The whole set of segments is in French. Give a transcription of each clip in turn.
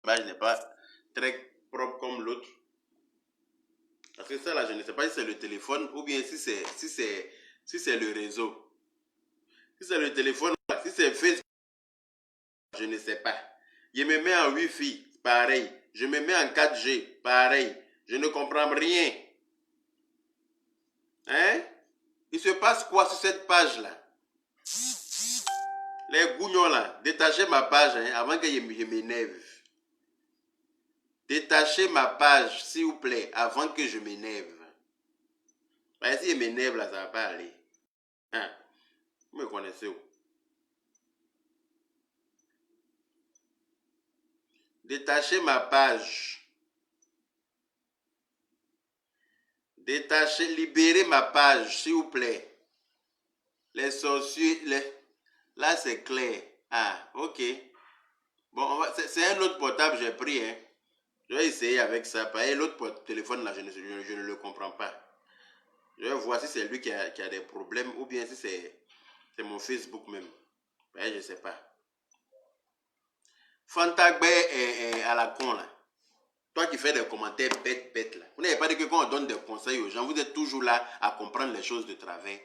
page n'est pas très propre comme l'autre. Parce que ça là, je ne sais pas si c'est le téléphone ou bien si c'est le réseau. Si c'est le téléphone, si c'est Facebook, je ne sais pas. Je me mets en Wi-Fi, pareil. Je me mets en 4G, pareil. Je ne comprends rien. Hein? Il se passe quoi sur cette page-là? Les gougnons là, détachez ma page hein, avant que je m'énerve. Détachez ma page, s'il vous plaît, avant que je m'énerve. Parce que si je m'énerve là, ça va pas aller. Hein? Vous me connaissez où? Détachez ma page. Détachez, libérez ma page, s'il vous plaît. Les sorciers, là c'est clair. Ah, ok. Bon, c'est un autre portable, j'ai pris. Hein. Je vais essayer avec ça. L'autre téléphone là, je ne le comprends pas. Je vais voir si c'est lui qui a des problèmes ou bien si c'est mon Facebook même. Je ne sais pas. Fantagbe est à la con là. Toi qui fais des commentaires bêtes là. Vous n'avez pas dit que quand on donne des conseils aux gens, vous êtes toujours là à comprendre les choses de travers.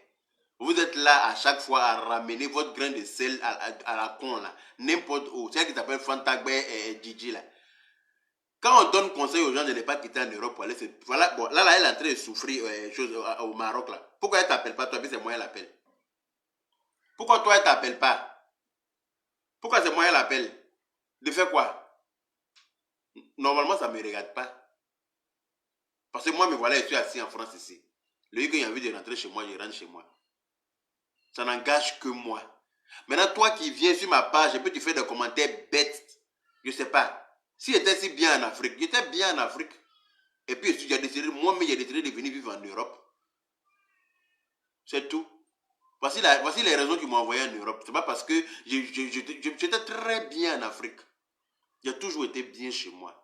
Vous êtes là à chaque fois à ramener votre grain de sel à la con là. N'importe où. C'est elle qui s'appelle Fantagbe et Gigi là. Quand on donne conseil aux gens de ne pas quitter en Europe pour aller se... Voilà, bon, là, elle est en train de souffrir au Maroc là. Pourquoi elle ne t'appelle pas toi? Puis c'est moi elle l'appelle. Pourquoi toi elle ne t'appelle pas? Pourquoi c'est moi elle l'appelle? De faire quoi? Normalement ça ne me regarde pas. Parce que moi me voilà, je suis assis en France ici. Le jour que j'ai envie de rentrer chez moi, je rentre chez moi. Ça n'engage que moi. Maintenant, toi qui viens sur ma page et puis tu fais des commentaires bêtes, je ne sais pas. Si j'étais si bien en Afrique, j'étais bien en Afrique. Et puis j'ai décidé, moi-même j'ai décidé de venir vivre en Europe. C'est tout. Voici les raisons qui m'ont envoyé en Europe. C'est pas parce que j'étais très bien en Afrique. J'ai toujours été bien chez moi.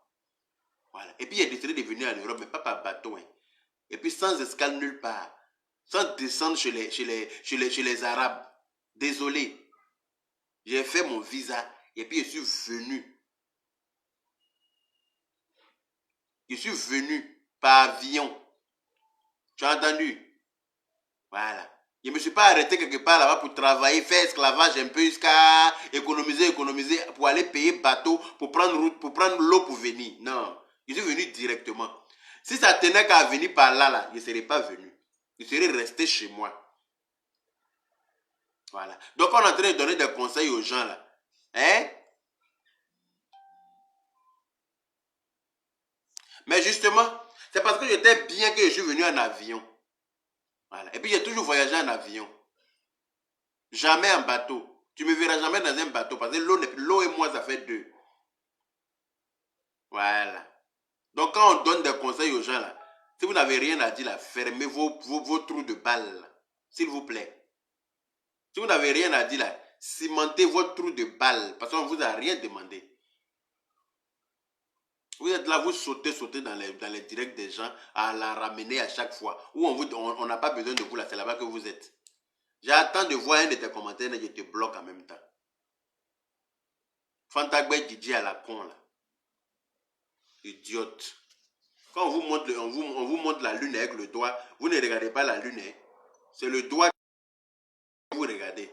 Voilà. Et puis j'ai décidé de venir en Europe, mais pas par bateau. Hein. Et puis sans escale nulle part. Sans descendre chez les Arabes. Désolé. J'ai fait mon visa et puis je suis venu. Je suis venu par avion. Tu as entendu? Voilà. Je ne me suis pas arrêté quelque part là-bas pour travailler, faire esclavage un peu jusqu'à économiser pour aller payer bateau, pour prendre l'eau pour venir. Non. Je suis venu directement. Si ça tenait qu'à venir par là, je ne serais pas venu. Je serais resté chez moi. Voilà. Donc on est en train de donner des conseils aux gens là. Hein? Mais justement, c'est parce que j'étais bien que je suis venu en avion. Voilà. Et puis j'ai toujours voyagé en avion. Jamais en bateau. Tu me verras jamais dans un bateau parce que l'eau et moi, ça fait deux. Voilà. Donc quand on donne des conseils aux gens là, si vous n'avez rien à dire là, fermez vos trous de balles. S'il vous plaît. Si vous n'avez rien à dire là, cimentez votre trou de balle parce qu'on ne vous a rien demandé. Vous êtes là, vous sautez dans les directs des gens à la ramener à chaque fois. Ou on n'a pas besoin de vous là, c'est là-bas que vous êtes. J'attends de voir un de tes commentaires et je te bloque en même temps. Fantagbe Didi à la con là. Idiote. Quand on vous montre la lune avec le doigt, vous ne regardez pas la lune. Hein. C'est le doigt que vous regardez.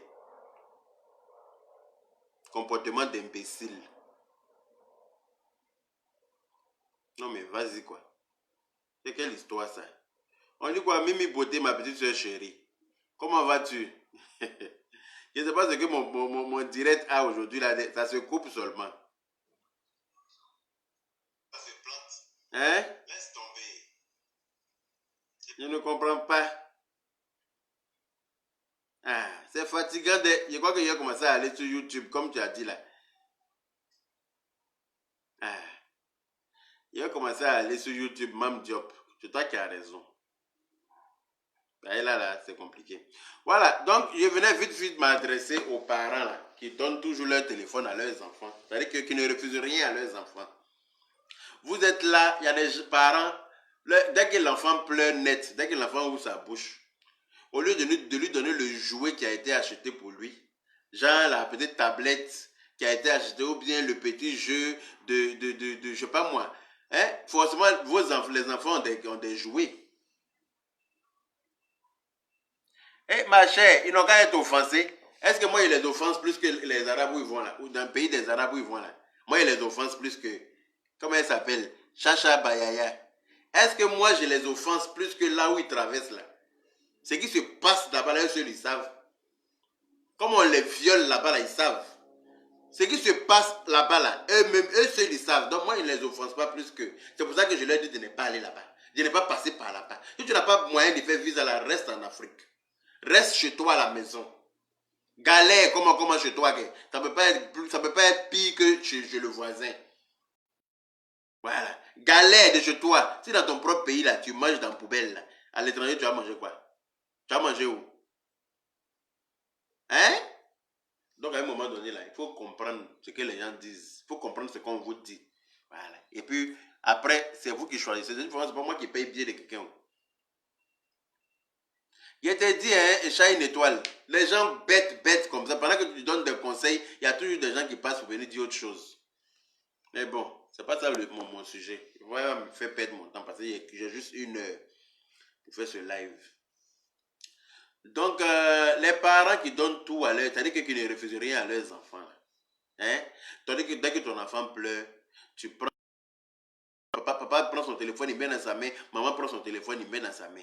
Comportement d'imbécile. Non mais vas-y quoi. C'est quelle histoire ça? On dit quoi? Mimi Beauté, ma petite soeur chérie. Comment vas-tu? Je ne sais pas ce que mon direct a aujourd'hui là. Ça se coupe seulement. Ça se plante. Hein? Laisse tomber. Je ne comprends pas. Ah, c'est fatigant de... Je crois que j'ai commencé à aller sur YouTube, comme tu as dit là. Ah. J'ai commencé à aller sur YouTube, Mam Diop. C'est toi qui as raison. Et là, c'est compliqué. Voilà, donc je venais vite m'adresser aux parents là, qui donnent toujours leur téléphone à leurs enfants. C'est-à-dire qu'ils ne refusent rien à leurs enfants. Vous êtes là, il y a des parents, dès que l'enfant pleure net, dès que l'enfant ouvre sa bouche, au lieu de lui donner le jouet qui a été acheté pour lui, genre la petite tablette qui a été acheté, ou bien le petit jeu de je sais pas moi. Hein? Forcément, les enfants ont des jouets. Eh, ma chère, ils n'ont qu'à être offensés. Est-ce que moi, ils les offensent plus que les Arabes où ils vont là? Ou dans le pays des Arabes où ils vont là? Moi, ils les offensent plus que... Comment elle s'appelle? Chacha Bayaya. Est-ce que moi, je les offense plus que là où ils traversent là? Ce qui se passe là-bas, là, eux seuls, ils savent. Comme on les viole là-bas, là, ils savent. Ce qui se passe là-bas, là, eux-mêmes, eux seuls, ils savent. Donc moi, ils ne les offensent pas plus que... C'est pour ça que je leur dis de ne pas aller là-bas. De ne pas passer par là-bas. Si tu n'as pas moyen de faire visa là, reste en Afrique. Reste chez toi à la maison. Galère, comment chez toi. Ça ne peut pas être pire que chez le voisin. Voilà. Galère de chez toi. Si dans ton propre pays, là, tu manges dans la poubelle, là, à l'étranger, tu vas manger quoi? Tu vas manger où? Hein? Donc, à un moment donné, là, il faut comprendre ce que les gens disent. Il faut comprendre ce qu'on vous dit. Voilà. Et puis, après, c'est vous qui choisissez. C'est pas moi qui paye bien de quelqu'un. Je t'ai dit, hein, chat une étoile. Les gens bêtes comme ça, pendant que tu donnes des conseils, il y a toujours des gens qui passent pour venir dire autre chose. Mais bon, c'est pas ça mon sujet. Il va me faire perdre mon temps parce que j'ai juste 1 heure pour faire ce live. Donc, les parents qui donnent tout à leur, c'est-à-dire qu'ils ne refusent rien à leurs enfants. Hein? Tandis que dès que ton enfant pleure, tu prends, papa prend son téléphone, il met dans sa main, maman prend son téléphone, il met dans sa main.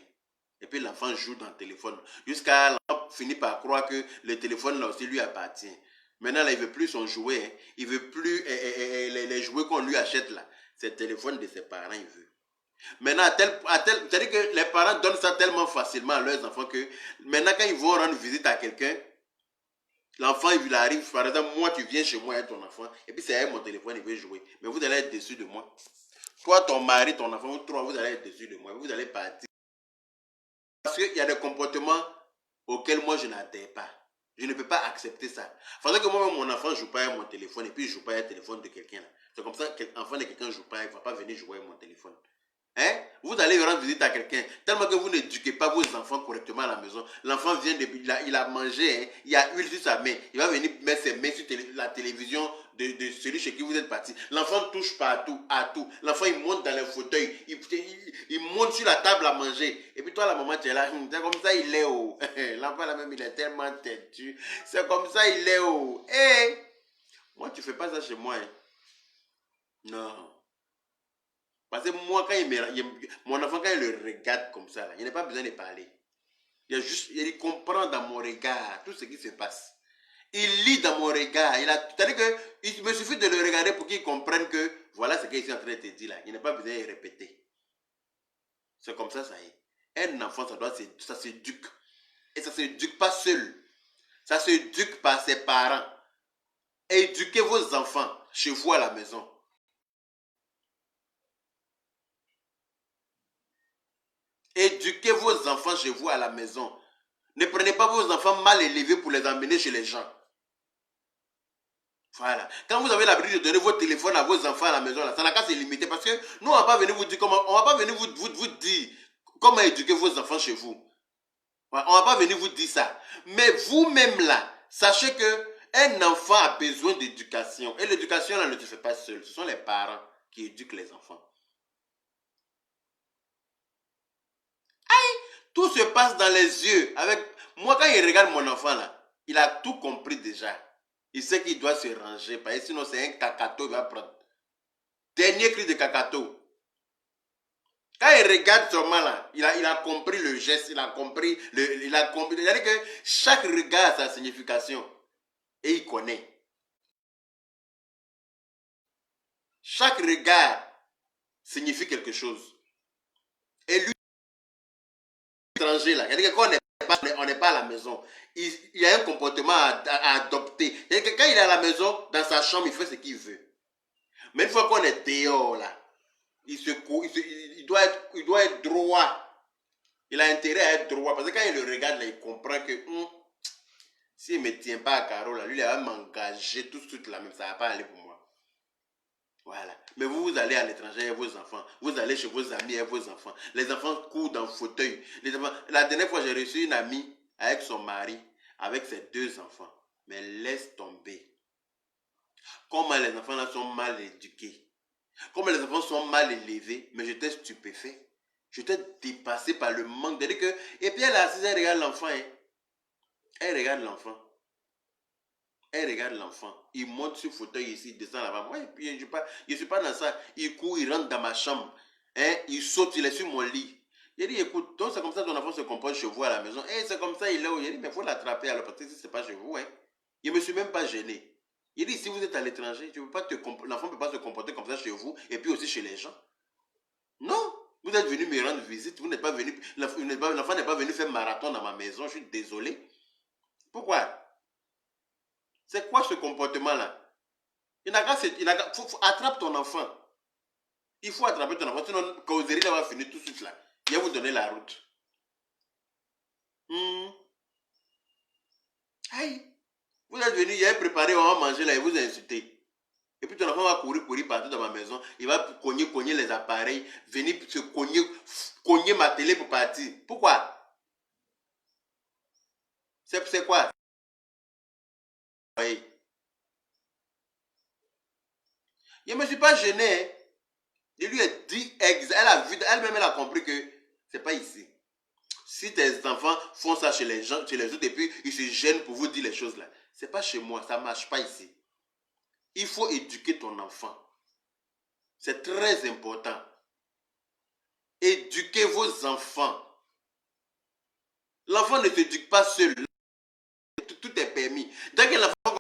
Et puis l'enfant joue dans le téléphone. Jusqu'à l'enfant finit par croire que le téléphone là aussi lui appartient. Maintenant, là, il ne veut plus son jouet. Hein. Il ne veut plus les jouets qu'on lui achète là. C'est le téléphone de ses parents, il veut. Maintenant, c'est-à-dire que les parents donnent ça tellement facilement à leurs enfants que maintenant, quand ils vont rendre visite à quelqu'un, l'enfant, il arrive, par exemple, moi, tu viens chez moi avec ton enfant, et puis c'est avec mon téléphone, il veut jouer. Mais vous allez être déçus de moi. Toi, ton mari, ton enfant, vous allez être déçus de moi. Vous allez partir. Parce qu'il y a des comportements auxquels moi, je n'adhère pas. Je ne peux pas accepter ça. Il faudrait que moi, mon enfant ne joue pas avec mon téléphone, et puis il ne joue pas avec le téléphone de quelqu'un. C'est comme ça que l'enfant de quelqu'un ne joue pas, il ne va pas venir jouer avec mon téléphone. Hein? Vous allez rendre visite à quelqu'un, tellement que vous n'éduquez pas vos enfants correctement à la maison. L'enfant vient, il a mangé, hein, il a huile sur sa main. Il va venir mettre ses mains sur la télévision de celui chez qui vous êtes parti. L'enfant touche partout, à tout. L'enfant, il monte dans le fauteuil, il monte sur la table à manger. Et puis toi, la maman, tu es là, c'est comme ça, il est haut. L'enfant, là même, il est tellement têtu. C'est comme ça, il est haut. Hey! Moi, tu ne fais pas ça chez moi. Hein. Non. Parce que moi, mon enfant, quand il le regarde comme ça, là, il n'a pas besoin de parler. Il comprend dans mon regard tout ce qui se passe. Il lit dans mon regard. C'est-à-dire qu'il me suffit de le regarder pour qu'il comprenne que voilà ce qu'il est en train de te dire là. Il n'a pas besoin de répéter. C'est comme ça y est. Un enfant, ça s'éduque. Et ça ne s'éduque pas seul. Ça s'éduque par ses parents. Éduquez vos enfants chez vous à la maison. Éduquez vos enfants chez vous à la maison. Ne prenez pas vos enfants mal élevés pour les emmener chez les gens. Voilà. Quand vous avez l'habitude de donner votre téléphone à vos enfants à la maison, là, ça n'a qu'à se limiter parce que nous, on ne va pas venir vous dire comment, on va pas venir vous dire comment éduquer vos enfants chez vous. On ne va pas venir vous dire ça. Mais vous-même là, sachez que un enfant a besoin d'éducation. Et l'éducation là ne se fait pas seul. Ce sont les parents qui éduquent les enfants. Tout se passe dans les yeux. Moi, quand il regarde mon enfant là, il a tout compris déjà. Il sait qu'il doit se ranger, parce que sinon c'est un cacato, il va prendre. Dernier cri de cacato. Quand il regarde seulement là, il a compris le geste, il a compris. C'est-à-dire que chaque regard a sa signification. Et il connaît. Chaque regard signifie quelque chose. Et lui, étranger là, c'est-à-dire que quand on n'est pas à la maison, il y a un comportement à adopter. C'est-à-dire que quand il est à la maison, dans sa chambre, il fait ce qu'il veut. Mais une fois qu'on est dehors là, il doit être droit. Il a intérêt à être droit. Parce que quand il le regarde là, il comprend que s'il ne me tient pas à carreau là, lui il va m'engager tout de suite là, même ça ne va pas aller pour moi. Voilà. Mais vous allez à l'étranger avec vos enfants. Vous allez chez vos amis avec vos enfants. Les enfants courent dans le fauteuil. La dernière fois, j'ai reçu une amie avec son mari, avec ses 2 enfants. Mais laisse tomber. Comment les enfants là sont mal éduqués. Comment les enfants sont mal élevés. Mais j'étais stupéfait. J'étais dépassé par le manque de... Et puis elle est assise, elle regarde l'enfant. Hein. Elle regarde l'enfant. Elle regarde l'enfant. Il monte sur le fauteuil ici, il descend là-bas. Moi, je ne suis pas dans ça. Il court, il rentre dans ma chambre. Hein? Il saute, il est sur mon lit. Il dit, écoute, donc c'est comme ça que ton enfant se comporte chez vous à la maison. Et c'est comme ça, il est où? Il dit, mais il faut l'attraper alors, parce que si ce n'est pas chez vous. Hein? Il ne me suis même pas gêné. Il dit, si vous êtes à l'étranger, l'enfant ne peut pas se comporter comme ça chez vous et puis aussi chez les gens. Non, vous êtes venu me rendre visite, vous n'êtes pas venu, l'enfant n'est pas venu faire marathon dans ma maison, je suis désolé. Pourquoi? C'est quoi ce comportement-là? Faut attrape ton enfant. Il faut attraper ton enfant, sinon causerie là va finir tout de suite là. Il va vous donner la route. Aïe, vous êtes venu, il a préparé, on va manger là, il vous a insulté. Et puis ton enfant va courir partout dans ma maison, il va cogner les appareils, venir se cogner ma télé pour partir. Pourquoi? C'est quoi? Oui. Je ne me suis pas gêné. Je lui ai dit, elle a vu, elle-même elle a compris que c'est pas ici. Si tes enfants font ça chez les gens, chez les autres, et puis ils se gênent pour vous dire les choses là, c'est pas chez moi, ça marche pas ici. Il faut éduquer ton enfant. C'est très important. Éduquez vos enfants. L'enfant ne s'éduque pas seul. Tout est permis. Dès que l'enfant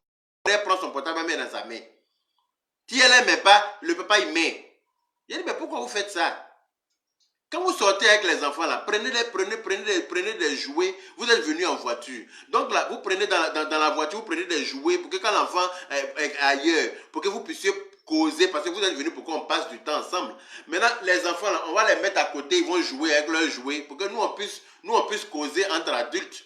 prend son portable, il met dans sa main. Si elle n'aime pas, le papa il met. Il dit, mais pourquoi vous faites ça? Quand vous sortez avec les enfants là, prenez des jouets, vous êtes venus en voiture. Donc là, vous prenez dans la voiture, vous prenez des jouets pour que quand l'enfant est ailleurs, pour que vous puissiez causer, parce que vous êtes venus pour qu'on passe du temps ensemble. Maintenant, les enfants là, on va les mettre à côté, ils vont jouer avec leurs jouets, pour que nous on puisse causer entre adultes.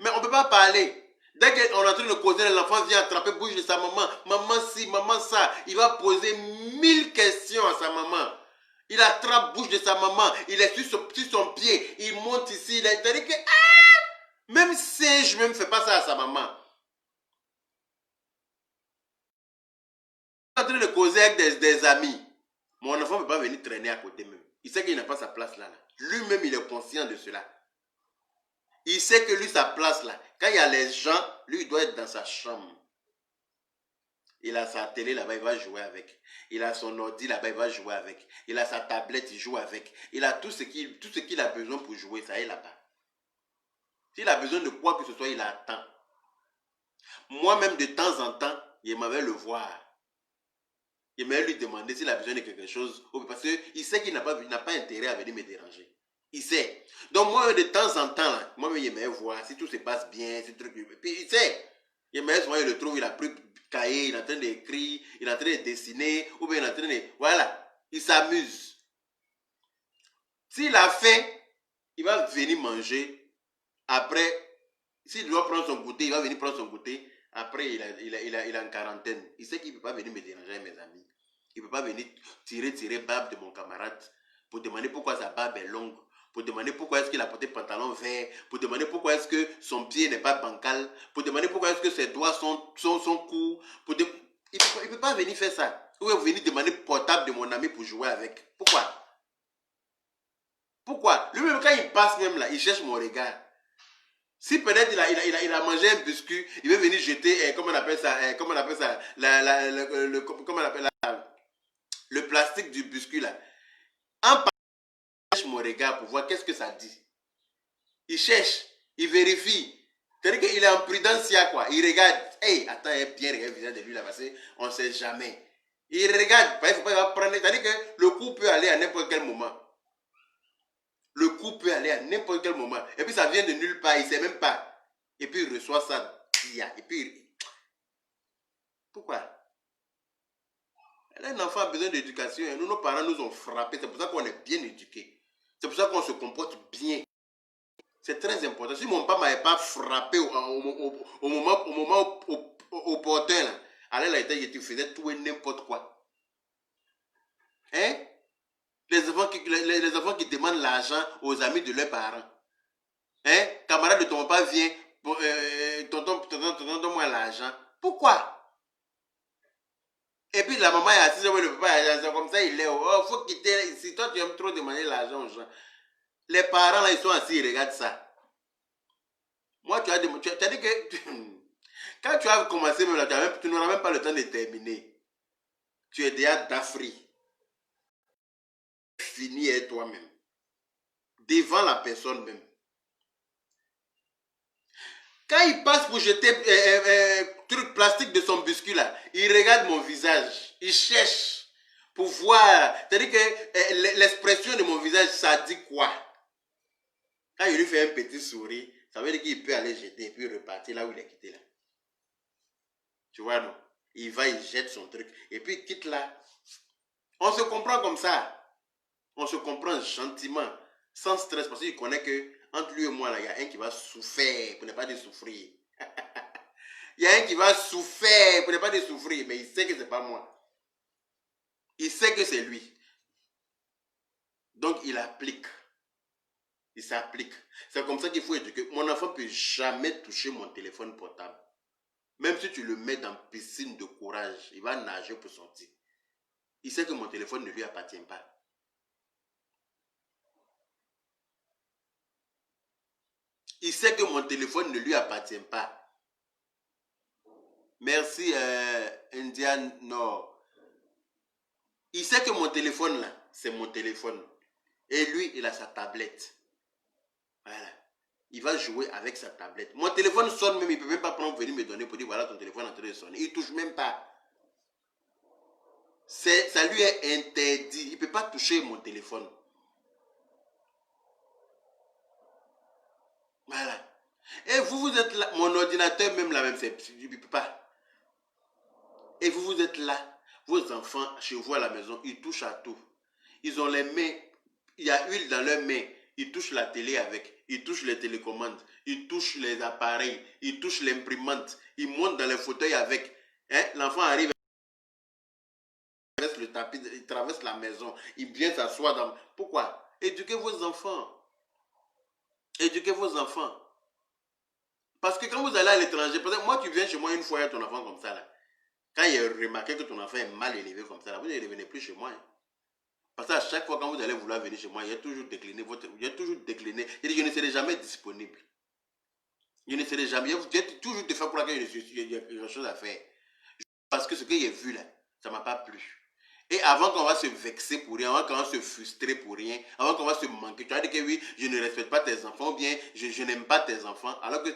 Mais on ne peut pas parler. Dès qu'on est en train de causer, l'enfant vient attraper bouche de sa maman. Maman ci, maman ça. Il va poser 1000 questions à sa maman. Il attrape bouche de sa maman. Il est sur son pied. Il monte ici. Il est dit que même si je ne fais pas ça à sa maman. Il est en train de causer avec des amis. Mon enfant ne peut pas venir traîner à côté même. Il sait qu'il n'a pas sa place là. Lui-même, il est conscient de cela. Il sait que lui, sa place là, quand il y a les gens, lui, il doit être dans sa chambre. Il a sa télé là-bas, il va jouer avec. Il a son ordi là-bas, il va jouer avec. Il a sa tablette, il joue avec. Il a tout ce qu'il a besoin pour jouer, ça est là-bas. S'il a besoin de quoi que ce soit, il attend. Moi-même, de temps en temps, il m'avait le voir. Il m'avait lui demander s'il a besoin de quelque chose. Parce qu'il sait qu'il n'a pas intérêt à venir me déranger. Il sait. Donc moi, de temps en temps, moi-même, il m'aimait voir si tout se passe bien, si truc. Puis il sait. Il m'aimait souvent, il le trouve, il a pris le cahier, il est en train d'écrire, il est en train de dessiner, ou bien il est en train de... Voilà, il s'amuse. S'il a faim, il va venir manger. Après, s'il doit prendre son goûter, il va venir prendre son goûter. Après, il est en quarantaine. Il sait qu'il ne peut pas venir me déranger avec mes amis. Il ne peut pas venir tirer barbe de mon camarade pour demander pourquoi sa barbe est longue, pour demander pourquoi est-ce qu'il a porté pantalon vert, pour demander pourquoi est-ce que son pied n'est pas bancal, pour demander pourquoi est-ce que ses doigts sont courts. Il ne peut pas venir faire ça. Ou venir demander portable de mon ami pour jouer avec. Pourquoi? Pourquoi? Lui-même, quand il passe même là, il cherche mon regard. Si peut-être il a mangé un biscuit, il veut venir jeter, comment on appelle ça, le plastique du biscuit là. En parlant, il cherche mon regard pour voir qu'est-ce que ça dit. Il cherche, il vérifie. C'est-à-dire qu'il est en prudence, quoi. Il regarde, hey, attends, il bien regarder le visage de lui là, parce qu'on ne sait jamais. Il regarde, il faut pas, il va prendre, c'est-à-dire que le coup peut aller à n'importe quel moment. Le coup peut aller à n'importe quel moment. Et puis ça vient de nulle part, il ne sait même pas. Et puis il reçoit ça. Et puis, pourquoi? Un enfant a besoin d'éducation. Nous, nos parents nous ont frappés. C'est pour ça qu'on est bien éduqués. C'est pour ça qu'on se comporte bien. C'est très important. Si mon papa ne m'avait pas frappé au moment opportun, là, allez là, il faisait tout et n'importe quoi. Hein? Les enfants qui demandent l'argent aux amis de leurs parents. Hein? Camarade de ton papa vient, tonton, donne-moi l'argent. Pourquoi? Et puis la maman est assise, le papa est assise, comme ça il est. Oh, faut quitter. Si toi tu aimes trop demander l'argent aux gens, les parents là ils sont assis, ils regardent ça. Moi tu as dit que quand tu as commencé même là, tu n'auras même pas le temps de terminer. Tu es déjà d'Afrique. Fini est toi-même. Devant la personne même. Quand il passe pour jeter truc plastique de son biscuit là, il regarde mon visage. Il cherche pour voir. C'est-à-dire que l'expression de mon visage, ça dit quoi? Quand il lui fait un petit sourire, ça veut dire qu'il peut aller jeter et puis repartir là où il est quitté là. Tu vois, non? Il va, il jette son truc. Et puis il quitte là. On se comprend comme ça. On se comprend gentiment, sans stress, parce qu'il connaît que entre lui et moi, là, il y a un qui va souffrir, pour ne pas dire souffrir. Il y a un qui va souffrir, pour ne pas dire souffrir, mais il sait que ce n'est pas moi. Il sait que c'est lui. Donc il applique. Il s'applique. C'est comme ça qu'il faut éduquer. Mon enfant ne peut jamais toucher mon téléphone portable. Même si tu le mets dans une piscine de courage, il va nager pour sortir. Il sait que mon téléphone ne lui appartient pas. Il sait que mon téléphone ne lui appartient pas. Merci, Indian Nord. Il sait que mon téléphone là, c'est mon téléphone. Et lui, il a sa tablette. Voilà. Il va jouer avec sa tablette. Mon téléphone sonne même, il ne peut même pas prendre, venir me donner pour dire voilà ton téléphone est en train de sonner. Il ne touche même pas. Ça lui est interdit. Il ne peut pas toucher mon téléphone. Voilà. Et vous êtes là. Mon ordinateur même là même, il ne peut pas. Et vous êtes là. Vos enfants, chez vous à la maison, ils touchent à tout. Ils ont les mains. Il y a huile dans leurs mains. Ils touchent la télé avec. Ils touchent les télécommandes. Ils touchent les appareils. Ils touchent l'imprimante. Ils montent dans les fauteuils avec. Hein? L'enfant arrive. Le tapis, il traverse la maison, il vient s'asseoir dans... Pourquoi? Éduquez vos enfants. Éduquez vos enfants. Parce que quand vous allez à l'étranger, peut-être moi tu viens chez moi une fois et ton enfant comme ça là. Quand il a remarqué que ton enfant est mal élevé comme ça là, vous ne revenez plus chez moi. Hein. Parce qu'à chaque fois quand vous allez vouloir venir chez moi, il y a toujours décliné votre... Il y a toujours décliné. Je ne serai jamais disponible. Je ne serai jamais... Il y a toujours des fois pour laquelle il y a quelque chose à faire. Parce que ce que j'ai vu là, ça ne m'a pas plu. Et avant qu'on va se vexer pour rien, avant qu'on va se frustrer pour rien, avant qu'on va se manquer, tu vas dire que oui, je ne respecte pas tes enfants, ou bien je n'aime pas tes enfants, alors que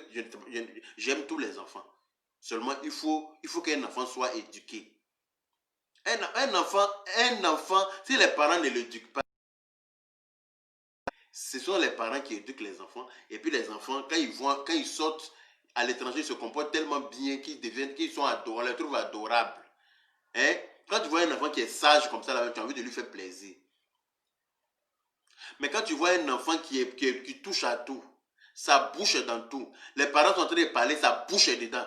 j'aime tous les enfants. Seulement, il faut qu'un enfant soit éduqué. Un enfant, si les parents ne l'éduquent pas, ce sont les parents qui éduquent les enfants. Et puis les enfants, quand ils sortent à l'étranger, ils se comportent tellement bien qu'ils sont adorables, on les trouve adorables. Hein? Quand tu vois un enfant qui est sage comme ça, là, tu as envie de lui faire plaisir. Mais quand tu vois un enfant qui touche à tout, sa bouche est dans tout, les parents sont en train de parler, sa bouche est dedans.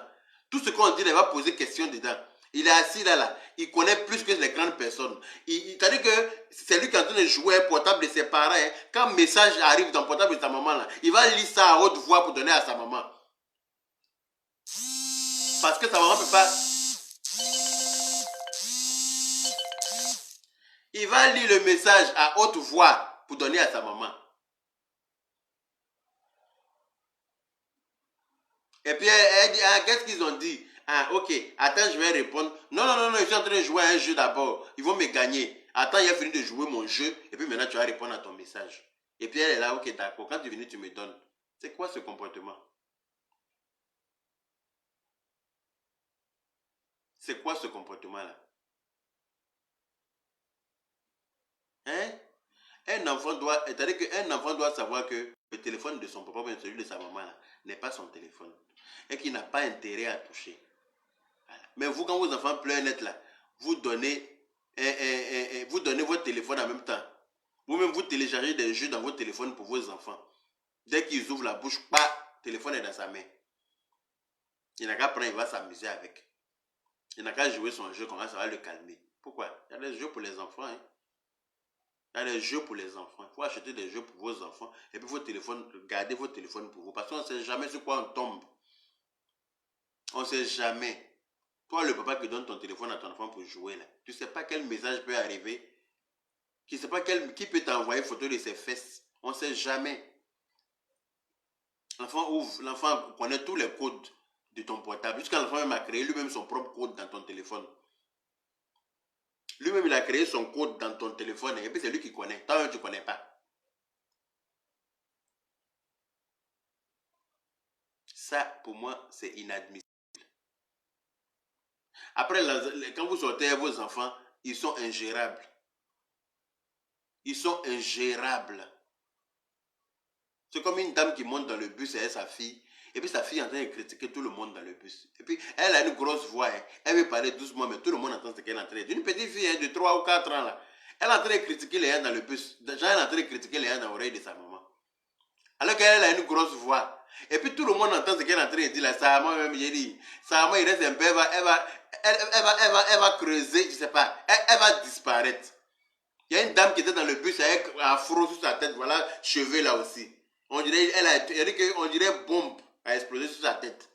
Tout ce qu'on dit, il va poser question dedans. Il est assis là, il connaît plus que les grandes personnes. C'est-à-dire que c'est lui qui est en train de jouer un portable de ses parents. Hein. Quand un message arrive dans le portable de sa maman, là, il va lire ça à haute voix pour donner à sa maman. Parce que sa maman ne peut pas... Il va lire le message à haute voix pour donner à sa maman. Et puis elle dit, ah, qu'est-ce qu'ils ont dit? Ah, ok, attends, je vais répondre. Non, non, non, non, je suis en train de jouer à un jeu d'abord. Ils vont me gagner. Attends, il a fini de jouer mon jeu. Et puis maintenant, tu vas répondre à ton message. Et puis elle est là, ok, d'accord. Quand tu es venu, tu me donnes. C'est quoi ce comportement? C'est quoi ce comportement-là? Hein? C'est-à-dire qu'un enfant doit savoir que le téléphone de son papa, ou celui de sa maman, n'est pas son téléphone. Et qu'il n'a pas intérêt à toucher. Voilà. Mais vous, quand vos enfants pleurent net là, vous donnez, vous donnez votre téléphone en même temps. Vous-même, vous téléchargez des jeux dans votre téléphone pour vos enfants. Dès qu'ils ouvrent la bouche, le téléphone est dans sa main. Il n'a qu'à prendre, il va s'amuser avec. Il n'a qu'à jouer son jeu, comme ça va le calmer. Pourquoi? Il y a des jeux pour les enfants. Hein. Il y a des jeux pour les enfants. Il faut acheter des jeux pour vos enfants. Et puis vos téléphones, gardez vos téléphones pour vous. Parce qu'on ne sait jamais sur quoi on tombe. On ne sait jamais. Toi, le papa qui donne ton téléphone à ton enfant pour jouer, là, tu ne sais pas quel message peut arriver. Tu ne sais pas qui peut t'envoyer photo de ses fesses. On ne sait jamais. L'enfant ouvre, l'enfant connaît tous les codes de ton portable. Jusqu'à l'enfant même a créé lui-même son propre code dans ton téléphone. Lui-même, il a créé son code dans ton téléphone et puis c'est lui qui connaît. Toi-même, tu ne connais pas. Ça, pour moi, c'est inadmissible. Après, quand vous sortez vos enfants, ils sont ingérables. Ils sont ingérables. C'est comme une dame qui monte dans le bus avec sa fille. Et puis sa fille est en train de critiquer tout le monde dans le bus. Et puis elle a une grosse voix. Hein. Elle veut parler doucement, mais tout le monde entend ce qu'elle est en train de dire. Une petite fille hein, de 3 ou 4 ans là. Elle est en train de critiquer les gens dans le bus. Déjà, elle est en train de critiquer les gens dans l'oreille de sa maman. Alors qu'elle a une grosse voix. Et puis tout le monde entend ce qu'elle est en train de dire là. Sa maman même, j'ai dit. Sa maman, il reste un peu, elle va creuser, je ne sais pas. Elle va disparaître. Il y a une dame qui était dans le bus avec un afro sur sa tête, voilà, cheveux là aussi. On dirait, on dirait bombe a explosé sur sa tête.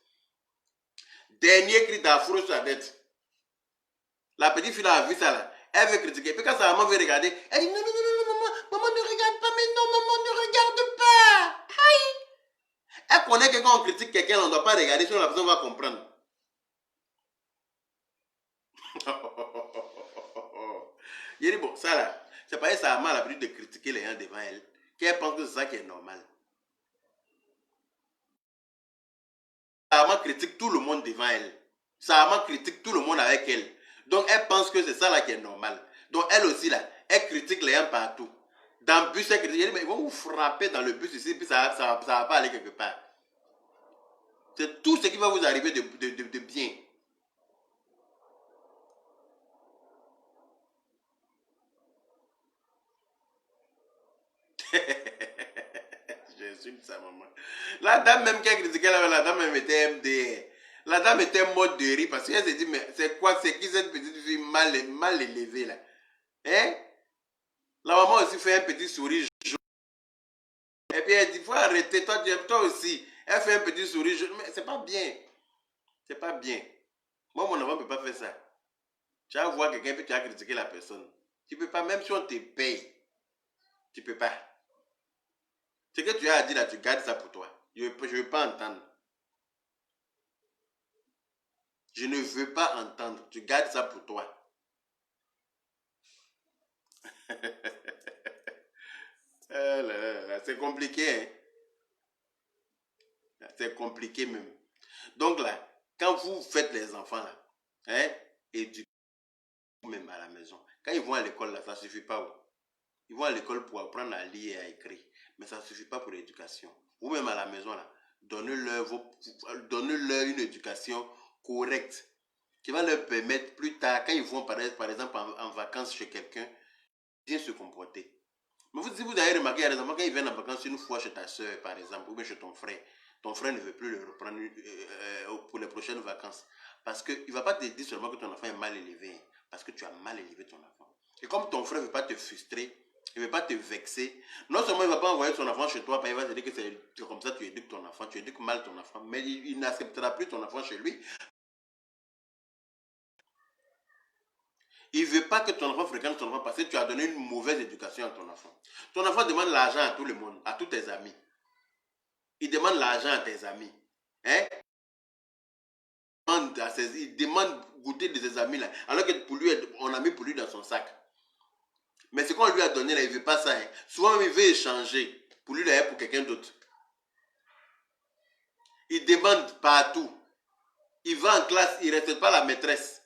Dernier cri d'afro sur sa tête. La petite fille a vu ça là. Elle veut critiquer. Puis quand sa maman veut regarder, elle dit non, non, non, non, maman ne regarde pas, mais non, maman ne regarde pas. Aïe. Elle connaît que quand on critique quelqu'un, on ne doit pas regarder, sinon la personne va comprendre. Il dit bon, ça là, c'est pas sa maman a l'habitude de critiquer les gens devant elle, qu'elle pense que c'est ça qui est normal. Sa maman critique tout le monde devant elle. Sa maman critique tout le monde avec elle. Donc elle pense que c'est ça là qui est normal. Donc elle aussi là, elle critique les gens partout. Dans le bus, elle critique, elle dit, mais ils vont vous frapper dans le bus ici, puis ça va pas aller quelque part. C'est tout ce qui va vous arriver de bien. J'insulte sa maman. La dame même qui a critiqué, la dame même était MDR. La dame était morte de rire parce qu'elle s'est dit, mais c'est quoi, c'est qui cette petite fille mal élevée là? Hein? La maman aussi fait un petit sourire jaune. Et puis elle dit, il faut arrêter, toi aussi. Elle fait un petit sourire jaune. Mais c'est pas bien. C'est pas bien. Moi, mon enfant ne peut pas faire ça. Tu vas voir quelqu'un et tu vas critiquer la personne. Tu ne peux pas, même si on te paye. Tu ne peux pas. Ce que tu as à dire là, tu gardes ça pour toi. Je ne veux pas entendre. Je ne veux pas entendre. Tu gardes ça pour toi. C'est compliqué. Hein? C'est compliqué même. Donc là, quand vous faites les enfants là, hein, éduquez même à la maison. Quand ils vont à l'école là, ça ne suffit pas. Ils vont à l'école pour apprendre à lire et à écrire. Mais ça ne suffit pas pour l'éducation. Vous-même à la maison là, donnez-leur une éducation correcte qui va leur permettre plus tard, quand ils vont par exemple en vacances chez quelqu'un, bien se comporter. Mais si vous avez remarqué, il y a des enfants, quand ils viennent en vacances une fois chez ta soeur, par exemple, ou bien chez ton frère ne veut plus le reprendre pour les prochaines vacances. Parce qu'il ne va pas te dire seulement que ton enfant est mal élevé, parce que tu as mal élevé ton enfant. Et comme ton frère ne veut pas te frustrer, il ne veut pas te vexer, non seulement il ne va pas envoyer son enfant chez toi, mais il va te dire que c'est comme ça que tu éduques ton enfant, tu éduques mal ton enfant, mais il n'acceptera plus ton enfant chez lui. Il ne veut pas que ton enfant fréquente ton enfant parce que tu as donné une mauvaise éducation à ton enfant. Ton enfant demande l'argent à tout le monde, à tous tes amis. Il demande l'argent à tes amis. Hein? Il demande goûter de ses amis là. Alors que pour lui, on a mis pour lui dans son sac. Mais ce qu'on lui a donné là, il ne veut pas ça. Hein? Souvent, il veut échanger. Pour lui, là, pour quelqu'un d'autre. Il demande partout. Il va en classe, il ne respecte pas la maîtresse.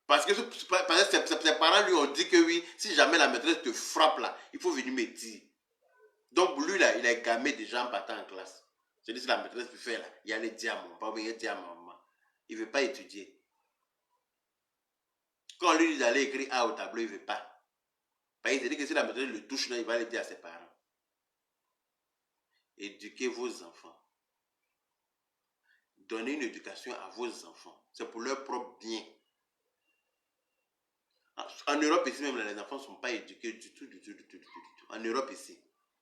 Parce que ses parents lui ont dit que oui, si jamais la maîtresse te frappe là, il faut venir me dire. Donc lui là, il est gamé déjà en partant en classe. Je dis si la maîtresse peut faire là, il y a les diamants, pas bien dire à maman. Il ne veut pas étudier. Quand on lui dit d'aller écrire A au tableau, il ne veut pas. Parce qu'il se dit que si la maîtresse le touche là, il va le dire à ses parents. Éduquez vos enfants. Donnez une éducation à vos enfants. C'est pour leur propre bien. En Europe ici même, les enfants ne sont pas éduqués du tout. En Europe ici,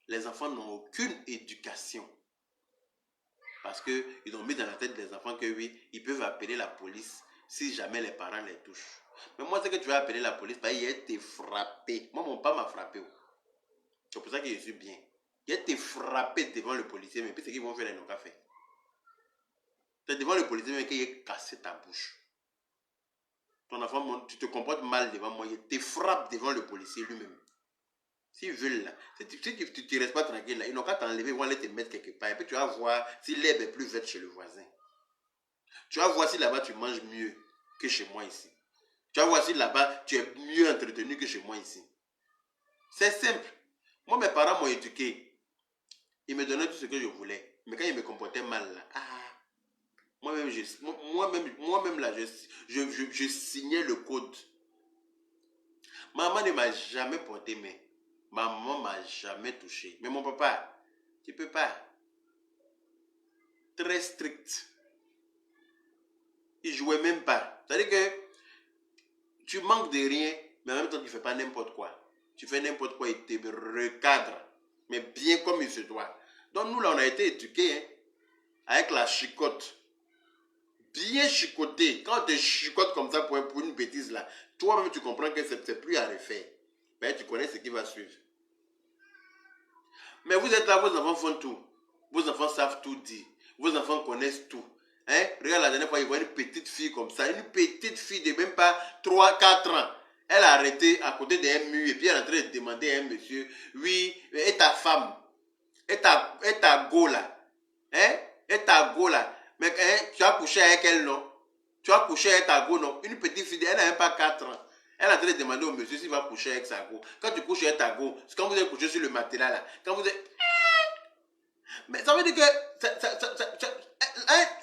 les enfants n'ont aucune éducation. Parce qu'ils ont mis dans la tête des enfants que oui, ils peuvent appeler la police si jamais les parents les touchent. Mais moi, c'est que tu vas appeler la police parce qu'il a été frappé. Moi, mon père m'a frappé. C'est pour ça que je suis bien. Il a été frappé devant le policier, mais puis c'est qu'ils vont faire les non-cafés. C'est devant le policier mais qu'il a cassé ta bouche. Ton enfant, tu te comportes mal devant moi, il te frappe devant le policier lui-même. S'ils veulent là, si tu ne restes pas tranquille là, ils n'ont qu'à t'enlever, ils vont aller te mettre quelque part. Et puis tu vas voir si l'herbe est plus verte chez le voisin. Tu vas voir si là-bas tu manges mieux que chez moi ici. Tu vas voir si là-bas tu es mieux entretenu que chez moi ici. C'est simple. Moi, mes parents m'ont éduqué. Ils me donnaient tout ce que je voulais. Mais quand ils me comportaient mal là, moi-même là, je signais le code. Maman ne m'a jamais porté main. Maman ne m'a jamais touché. Mais mon papa, tu ne peux pas. Très strict. Il ne jouait même pas. C'est-à-dire que tu manques de rien, mais en même temps, tu ne fais pas n'importe quoi. Tu fais n'importe quoi, il te recadre. Mais bien comme il se doit. Donc nous, là, on a été éduqués hein, avec la chicotte. Bien chicoté. Quand on te chicote comme ça pour une bêtise là, toi-même tu comprends que c'est plus à refaire. Mais tu connais ce qui va suivre. Mais vous êtes là, vos enfants font tout. Vos enfants savent tout dire. Vos enfants connaissent tout. Hein? Regarde la dernière fois, ils voient une petite fille comme ça. Une petite fille de même pas 3-4 ans. Elle a arrêté à côté d'un mur et puis elle est en train de demander à un monsieur, oui, et ta femme? Et ta go là? Hein? Et ta go là? Mais hein, tu as couché avec elle, non? Tu as couché avec ta go, non? Une petite fille, elle n'a même pas 4 ans. Elle est en train de demander au monsieur s'il va coucher avec sa go. Quand tu couches avec ta go, c'est quand vous êtes couché sur le matelas là. Quand vous êtes... Mais ça veut dire que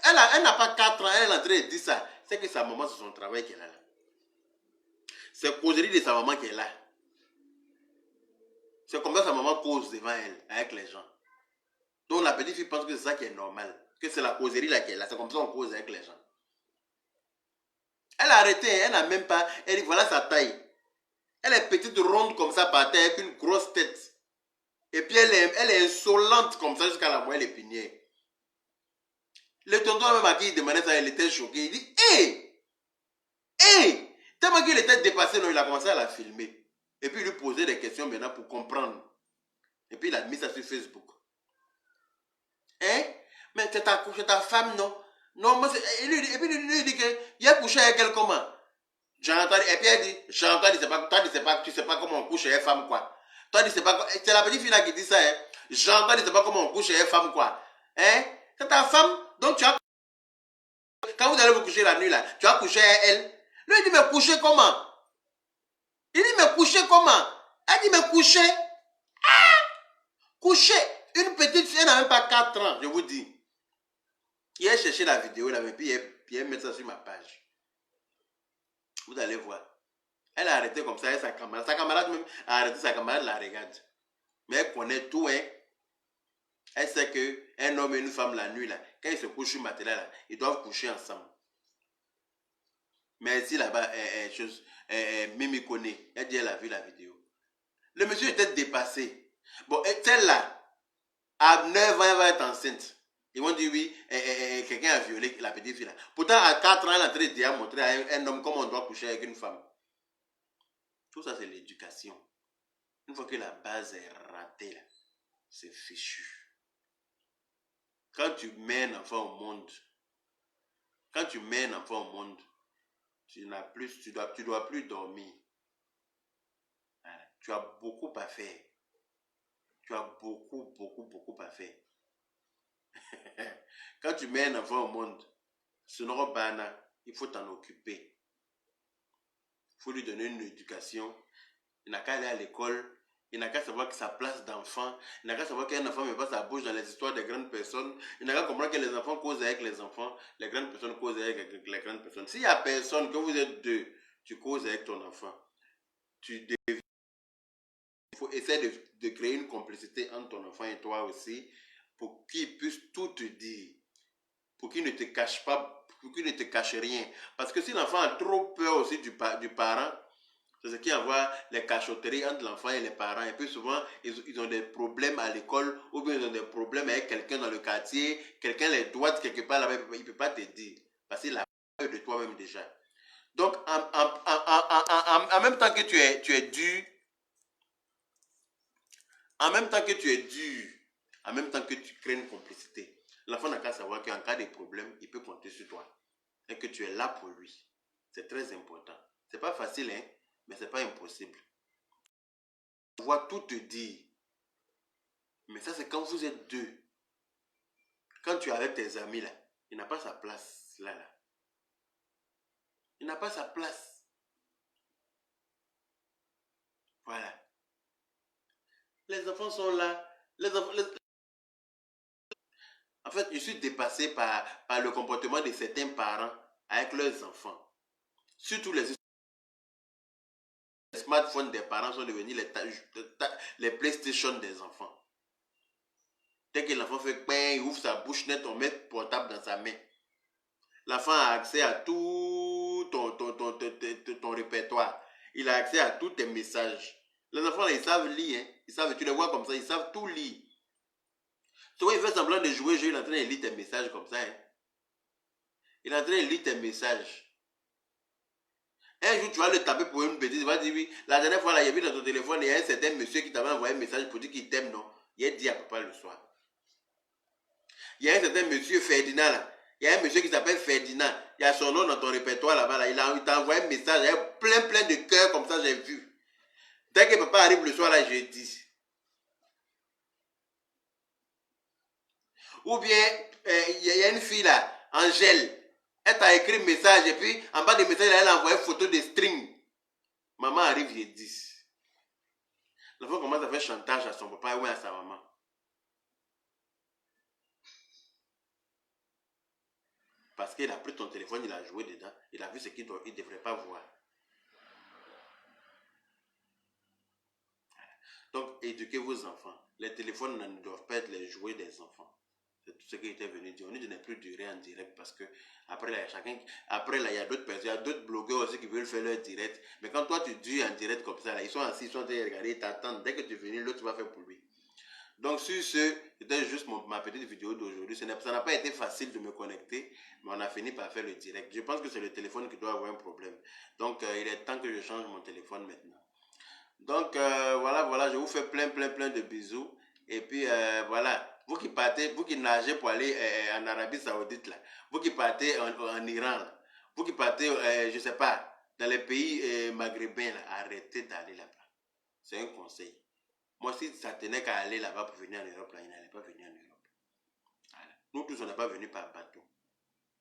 elle n'a pas 4 ans, elle est en train de dire ça. C'est que sa maman, c'est son travail qu'elle a là. C'est causerie de sa maman qu'elle a. C'est comme ça sa maman cause devant elle, avec les gens. Donc la petite fille pense que c'est ça qui est normal. Que c'est la causerie là qu'elle a. C'est comme ça qu'on cause avec les gens. Elle a arrêté, elle n'a même pas... Elle dit voilà sa taille. Elle est petite, ronde comme ça par terre, avec une grosse tête. Et puis elle est insolente comme ça jusqu'à la moelle épinière. Le tonton même à qui il demandait ça, il était choqué. Il dit, hé, hé, tellement qu'il était dépassé, non, il a commencé à la filmer. Et puis il lui posait des questions maintenant pour comprendre. Et puis il a mis ça sur Facebook. Hein? Mais c'est ta femme, non? Non, moi, et puis il dit que, il a couché avec elle comment? J'entends, et puis elle dit, j'entends, tu sais pas comment on couche avec une femme, quoi. Toi, tu sais pas, c'est la petite fille là qui dit ça, hein? J'entends, tu sais pas comment on couche avec une femme, quoi. Hein? C'est ta femme, donc tu as, quand vous allez vous coucher la nuit là, tu as couché avec elle. Lui, il dit, mais coucher comment? Il dit, mais coucher comment? Elle dit, mais coucher? Ah! Coucher? Une petite fille, elle n'a même pas 4 ans, je vous dis. Il a cherché la vidéo là, mais puis il met ça sur ma page. Vous allez voir. Elle a arrêté comme ça avec sa camarade. Sa camarade même a arrêté, sa camarade la regarde. Mais elle connaît tout, hein. Elle sait qu'un homme et une femme la nuit, là, quand ils se couchent sur le matelas, là, ils doivent coucher ensemble. Mais ici, là-bas, Mimi connaît. Elle dit, elle a vu la vidéo. Le monsieur était dépassé. Bon, celle-là, à 9 ans, elle va être enceinte. Ils vont dire, oui, quelqu'un a violé la petite fille là. Pourtant, à 4 ans, elle est en train de montrer à un homme comment on doit coucher avec une femme. Tout ça, c'est l'éducation. Une fois que la base est ratée, c'est fichu. Quand tu mets un enfant au monde, tu dois plus dormir. Voilà. Tu as beaucoup à faire. Tu as beaucoup à faire. Quand tu mets un enfant au monde, il faut t'en occuper. Il faut lui donner une éducation. Il n'a qu'à aller à l'école. Il n'a qu'à savoir que sa place d'enfant. Il n'a qu'à savoir qu'un enfant ne met pas sa bouche dans les histoires des grandes personnes. Il n'a qu'à comprendre que les enfants causent avec les enfants. Les grandes personnes causent avec les grandes personnes. S'il n'y a personne, que vous êtes deux, tu causes avec ton enfant. Il faut essayer de créer une complicité entre ton enfant et toi aussi pour qu'il puisse tout te dire. Pour qu'il ne te cache pas, pour qu'il ne te cache rien. Parce que si l'enfant a trop peur aussi du parent, C'est ce qui envoie les cachotteries entre l'enfant et les parents. Et puis souvent, ils ont des problèmes à l'école ou bien ils ont des problèmes avec quelqu'un dans le quartier. Quelqu'un les doit quelque part là-bas, il ne peut pas te dire. Parce qu'il a peur de toi-même déjà. Donc, en même temps que tu es dur, en même temps que tu es dur, en même temps que tu crées une complicité, l'enfant n'a qu'à savoir qu'en cas de problème, il peut compter sur toi et que tu es là pour lui. C'est très important. C'est pas facile, hein, mais c'est pas impossible. On va tout te dire. Mais ça, c'est quand vous êtes deux. Quand tu es avec tes amis, là, il n'a pas sa place, là. Il n'a pas sa place. Voilà. Les enfants sont là. En fait, je suis dépassé par le comportement de certains parents avec leurs enfants. Surtout les smartphones des parents sont devenus les PlayStation des enfants. Dès que l'enfant fait pain, il ouvre sa bouche net, on met le portable dans sa main. L'enfant a accès à tout ton répertoire. Il a accès à tous tes messages. Les enfants, là, ils savent lire. Hein. Ils savent, tu les vois comme ça, ils savent tout lire. Souvent, il fait semblant de jouer, il est en train de lire tes messages comme ça. Hein. Il est en train de lire tes messages. Un jour, tu vas le taper pour une bêtise. Il va dire, oui, la dernière fois, là, il y a vu dans ton téléphone, il y a un certain monsieur qui t'avait envoyé un message pour dire qu'il t'aime, non? Il a dit à papa le soir. Il y a un certain monsieur Ferdinand, là. Il y a un monsieur qui s'appelle Ferdinand. Il y a son nom dans ton répertoire là-bas. Là. Il t'a envoyé un message. Il y a plein de cœurs comme ça, j'ai vu. Dès que papa arrive le soir, là, je dis. Ou bien, il y a une fille là, Angèle. Elle t'a écrit un message et puis en bas du message, elle a envoyé une photo de string. Maman arrive, je dis. L'enfant commence à faire chantage à son papa ou à sa maman. Parce qu'il a pris ton téléphone, il a joué dedans. Il a vu ce qu'il ne devrait pas voir. Donc, éduquez vos enfants. Les téléphones ne doivent pas être les jouets des enfants. C'est tout ce qui était venu dire. On ne plus durer en direct parce que après là, il y a d'autres personnes, il y a d'autres blogueurs aussi qui veulent faire leur direct. Mais quand toi tu dures en direct comme ça, là, ils sont assis, ils sont en train de regarder, ils t'attendent. Dès que tu es venu, l'autre va faire pour lui. Donc sur ce, c'était juste ma petite vidéo d'aujourd'hui. Ça n'a pas été facile de me connecter, mais on a fini par faire le direct. Je pense que c'est le téléphone qui doit avoir un problème. Donc il est temps que je change mon téléphone maintenant. Donc voilà, je vous fais plein de bisous. Et puis voilà, vous qui partez, vous qui nagez pour aller en Arabie Saoudite, là, vous qui partez en Iran, là, vous qui partez, je ne sais pas, dans les pays maghrébins, là, arrêtez d'aller là-bas. C'est un conseil. Moi, si ça tenait qu'à aller là-bas pour venir en Europe, là, il n'allait pas venir en Europe. Voilà. Nous tous, on n'est pas venus par bateau.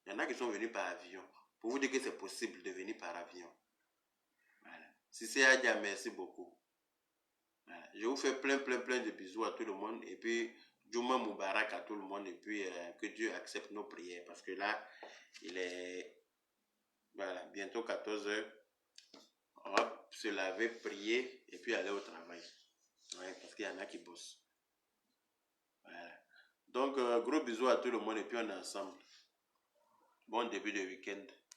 Il y en a qui sont venus par avion. Pour vous dire que c'est possible de venir par avion. Voilà. Si c'est Adia, merci beaucoup. Voilà. Je vous fais plein de bisous à tout le monde. Et puis, Juma Moubarak à tout le monde. Et puis, que Dieu accepte nos prières. Parce que là, il est voilà, bientôt 14 h. On va se laver, prier et puis aller au travail. Ouais, parce qu'il y en a qui bossent. Voilà. Donc, gros bisous à tout le monde et puis on est ensemble. Bon début de week-end.